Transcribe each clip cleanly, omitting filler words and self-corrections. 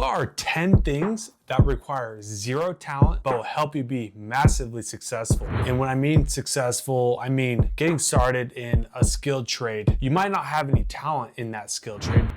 What are 10 things that require zero talent but will help you be massively successful? And when I mean successful, I mean getting started in a skilled trade. You might not have any talent in that skilled trade.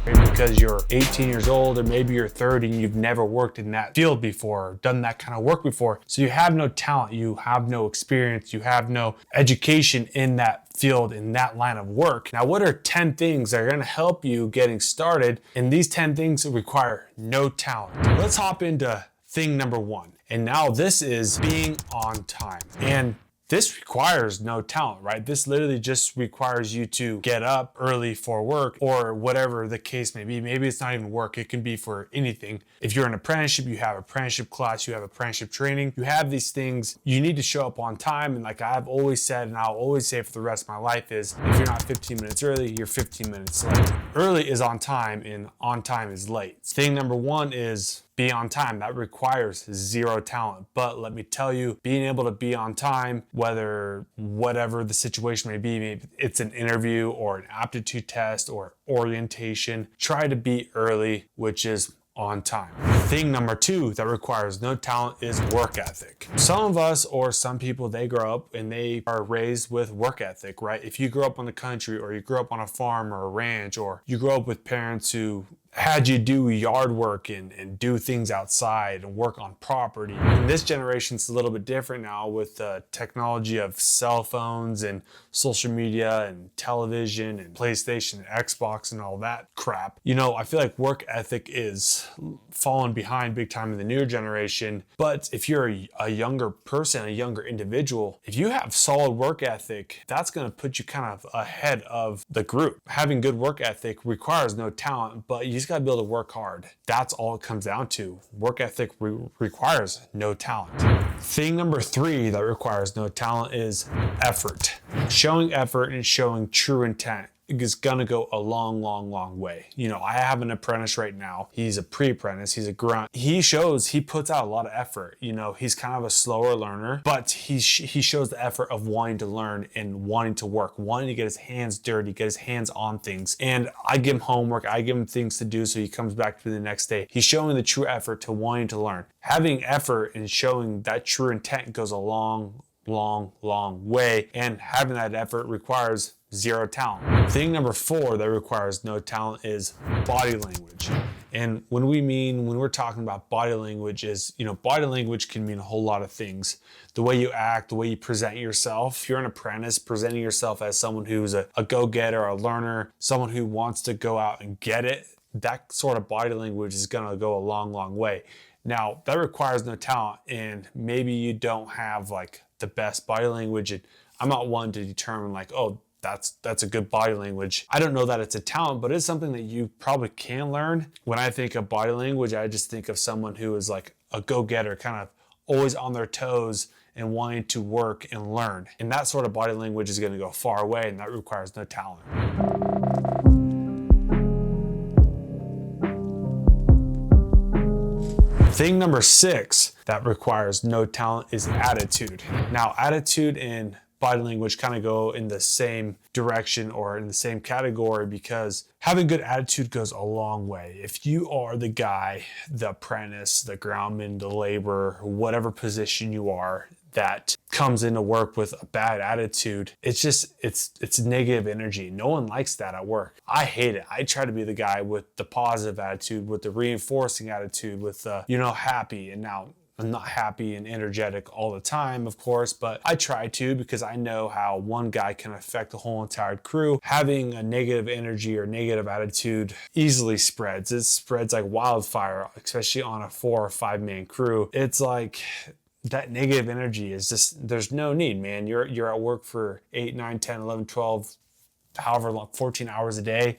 Because you're 18 years old, or maybe you're 30 and you've never worked in that field before, or done that kind of work before. So you have no talent, you have no experience, you have no education in that field, in that line of work. Now, what are 10 things that are going to help you getting started? And these 10 things require no talent. Let's hop into thing number 1. And now this is being on time. And this requires no talent, right? This literally just requires you to get up early for work, or whatever the case may be. Maybe it's not even work, it can be for anything. If you're an apprenticeship, you have apprenticeship class, you have apprenticeship training, you have these things. You need to show up on time. And like I've always said, and I'll always say for the rest of my life, is if you're not 15 minutes early, you're 15 minutes late. Early is on time and on time is late. Thing number 1 is be on time. That requires zero talent. But let me tell you, being able to be on time, whatever the situation may be, maybe it's an interview or an aptitude test or orientation, try to be early, which is on time. Thing number 2 that requires no talent is work ethic. Some of us, or some people, they grow up and they are raised with work ethic, right? If you grow up in the country, or you grow up on a farm or a ranch, or you grow up with parents who had you do yard work and do things outside and work on property. In this generation, it's a little bit different now with the technology of cell phones and social media and television and PlayStation and Xbox and all that crap. You know, I feel like work ethic is falling behind big time in the newer generation. But if you're a younger person, a younger individual, if you have solid work ethic, that's going to put you kind of ahead of the group. Having good work ethic requires no talent, but you just got to be able to work hard. That's all it comes down to. Work ethic requires no talent. Thing number 3 that requires no talent is effort. Showing effort and showing true intent is gonna go a long way. You know, I have an apprentice right now. He's a pre-apprentice, he's a grunt. He puts out a lot of effort. You know, he's kind of a slower learner, but he shows the effort of wanting to learn and wanting to work, wanting to get his hands dirty, get his hands on things. And I give him homework, I give him things to do, so he comes back to me the next day. He's showing the true effort to wanting to learn. Having effort and showing that true intent goes a long way, and having that effort requires zero talent. Thing number 4 that requires no talent is body language. And when we're talking about body language is, you know, body language can mean a whole lot of things. The way you act, the way you present yourself. If you're an apprentice, presenting yourself as someone who's a go-getter, a learner, someone who wants to go out and get it, that sort of body language is gonna go a long way. Now, that requires no talent, and maybe you don't have like the best body language. And I'm not one to determine like, oh, that's a good body language. I don't know that it's a talent, but it's something that you probably can learn. When I think of body language, I just think of someone who is like a go-getter, kind of always on their toes and wanting to work and learn. And that sort of body language is going to go far away, and that requires no talent. Thing number 6 that requires no talent is attitude. Now, attitude and body language kind of go in the same direction or in the same category, because having good attitude goes a long way. If you are the guy, the apprentice, the groundman, the laborer, whatever position you are, that comes into work with a bad attitude, it's negative energy. No one likes that at work. I hate it. I try to be the guy with the positive attitude, with the reinforcing attitude, with the, happy. And now, I'm not happy and energetic all the time, of course, but I try to, because I know how one guy can affect the whole entire crew. Having a negative energy or negative attitude easily spreads. It spreads like wildfire, especially on a 4 or 5 man crew. It's like that negative energy is just, there's no need, man. You're at work for 8, 9, 10, 11, 12, however long, 14 hours a day.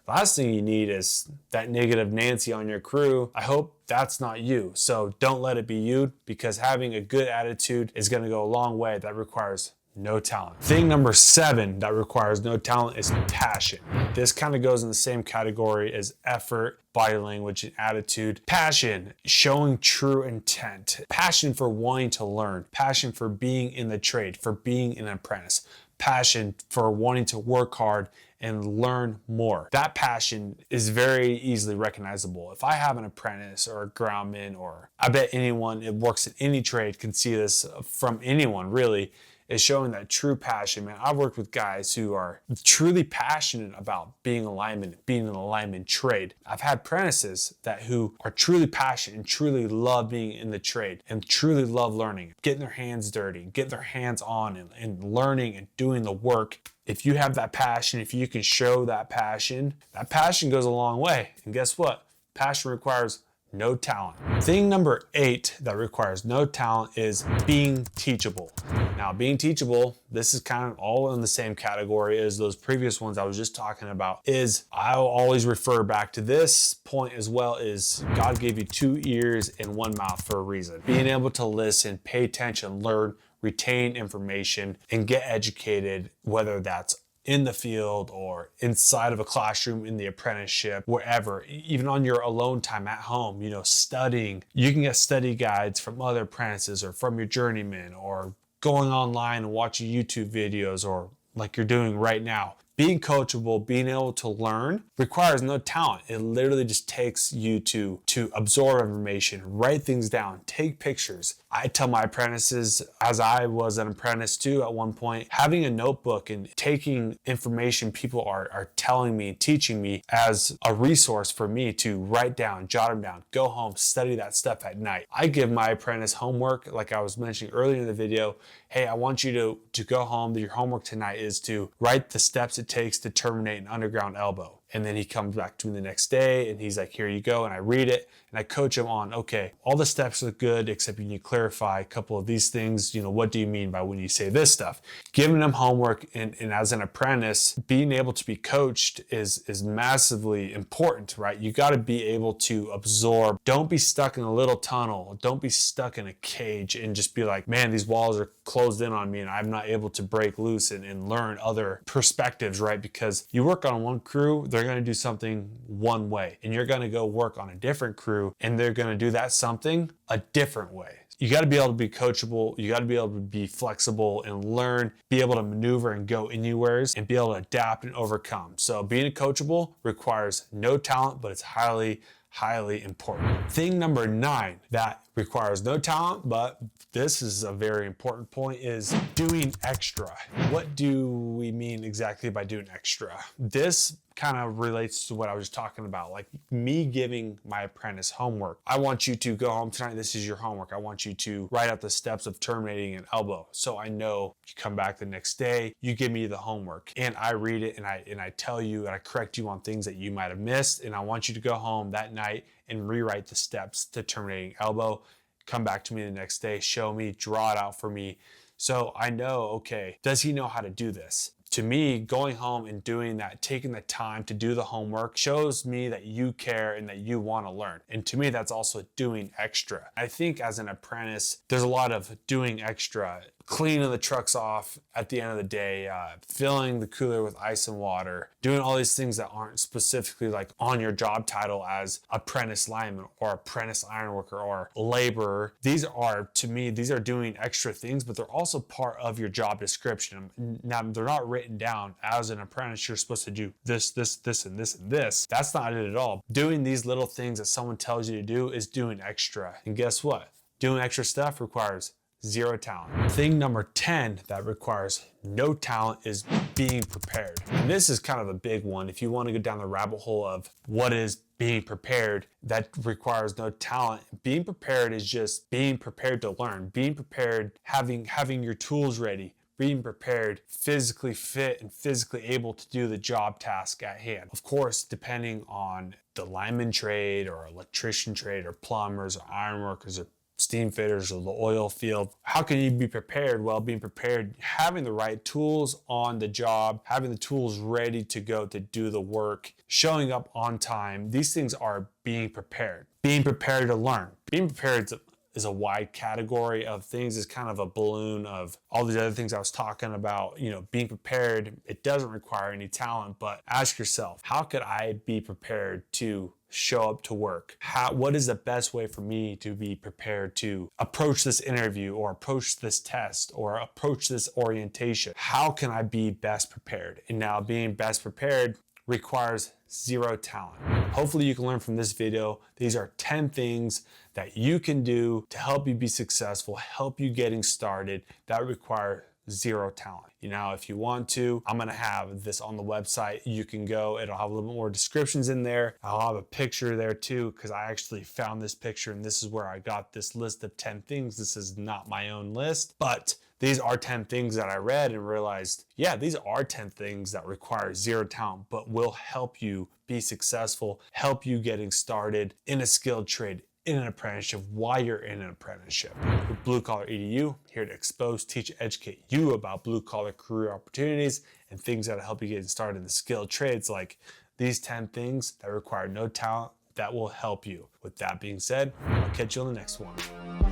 Last thing you need is that negative Nancy on your crew. I hope that's not you. So don't let it be you, because having a good attitude is going to go a long way. That requires no talent. Thing number 7 that requires no talent is passion. This kind of goes in the same category as effort, body language, and attitude. Passion, showing true intent. Passion for wanting to learn. Passion for being in the trade, for being an apprentice. passion for wanting to work hard and learn more. That passion is very easily recognizable. If I have an apprentice or a groundman, or I bet anyone that works in any trade can see this from anyone really, is showing that true passion. Man, I've worked with guys who are truly passionate about being a lineman, being in the lineman trade. I've had apprentices who are truly passionate and truly love being in the trade and truly love learning, getting their hands dirty, getting their hands on and learning and doing the work. If you have that passion, if you can show that passion goes a long way. And guess what? Passion requires no talent. Thing number 8 that requires no talent is being teachable. Now, being teachable, this is kind of all in the same category as those previous ones I was just talking about. I'll always refer back to this point as well, is God gave you 2 ears and 1 mouth for a reason. Being able to listen, pay attention, learn, retain information, and get educated, whether that's in the field or inside of a classroom, in the apprenticeship, wherever, even on your alone time at home, studying. You can get study guides from other apprentices or from your journeyman, or going online and watching YouTube videos, or like you're doing right now. Being coachable, being able to learn requires no talent. It literally just takes you to absorb information, write things down, take pictures. I tell my apprentices, as I was an apprentice too at one point, having a notebook and taking information people are telling me, teaching me as a resource for me to write down, jot them down, go home, study that stuff at night. I give my apprentice homework, like I was mentioning earlier in the video. Hey, I want you to go home. Your homework tonight is to write the steps it takes to terminate an underground elbow. And then he comes back to me the next day and he's like, here you go. And I read it and I coach him on, okay, all the steps look good, except you need to clarify a couple of these things. What do you mean by when you say this stuff? Giving them homework and as an apprentice, being able to be coached is massively important, right? You got to be able to absorb. Don't be stuck in a little tunnel. Don't be stuck in a cage and just be like, man, these walls are closed in on me and I'm not able to break loose and learn other perspectives, right? Because you work on one crew, they're going to do something one way, and you're going to go work on a different crew and they're going to do that something a different way. You got to be able to be coachable. You got to be able to be flexible and learn, be able to maneuver and go anywheres and be able to adapt and overcome. So being coachable requires no talent, but it's highly important. Thing number 9 that requires no talent, but this is a very important point, is doing extra. What do we mean exactly by doing extra? This kind of relates to what I was talking about, like me giving my apprentice homework. I want you to go home tonight. This is your homework. I want you to write out the steps of terminating an elbow. So I know you come back the next day, you give me the homework and I read it and I tell you and I correct you on things that you might have missed. And I want you to go home that night and rewrite the steps to terminating elbow. Come back to me the next day, show me, draw it out for me. So I know, okay, does he know how to do this? To me, going home and doing that, taking the time to do the homework, shows me that you care and that you want to learn. And to me, that's also doing extra. I think as an apprentice, there's a lot of doing extra. Cleaning the trucks off at the end of the day, filling the cooler with ice and water, doing all these things that aren't specifically like on your job title as apprentice lineman or apprentice ironworker or laborer. These are, to me, these are doing extra things, but they're also part of your job description. Now, they're not written down as an apprentice. You're supposed to do this, this, this, and this, and this. That's not it at all. Doing these little things that someone tells you to do is doing extra. And guess what? Doing extra stuff requires 0 talent. Thing number 10 that requires no talent is being prepared. And this is kind of a big one. If you want to go down the rabbit hole of what is being prepared, that requires no talent. Being prepared is just being prepared to learn, being prepared, having your tools ready, being prepared, physically fit and physically able to do the job task at hand. Of course, depending on the lineman trade or electrician trade or plumbers or ironworkers or steam fitters or the oil field. How can you be prepared? Well, being prepared, having the right tools on the job, having the tools ready to go to do the work, showing up on time. These things are being prepared. Being prepared to learn. Being prepared is a wide category of things. It's kind of a balloon of all these other things I was talking about. Being prepared, it doesn't require any talent, but ask yourself, how could I be prepared to show up to work? What is the best way for me to be prepared to approach this interview or approach this test or approach this orientation? How can I be best prepared? And now being best prepared requires zero talent. Hopefully you can learn from this video. These are 10 things that you can do to help you be successful, help you getting started that require zero talent. You know, if you want to, I'm gonna have this on the website. You can go, it'll have a little bit more descriptions in there. I'll have a picture there too, because I actually found this picture and this is where I got this list of 10 things. This is not my own list, but these are 10 things that I read and realized, yeah, these are 10 things that require zero talent, but will help you be successful, help you getting started in a skilled trade, in an apprenticeship, while you're in an apprenticeship. With Blue Collar EDU, here to expose, teach, educate you about blue collar career opportunities and things that'll help you get started in the skilled trades, like these 10 things that require no talent that will help you. With that being said, I'll catch you on the next one.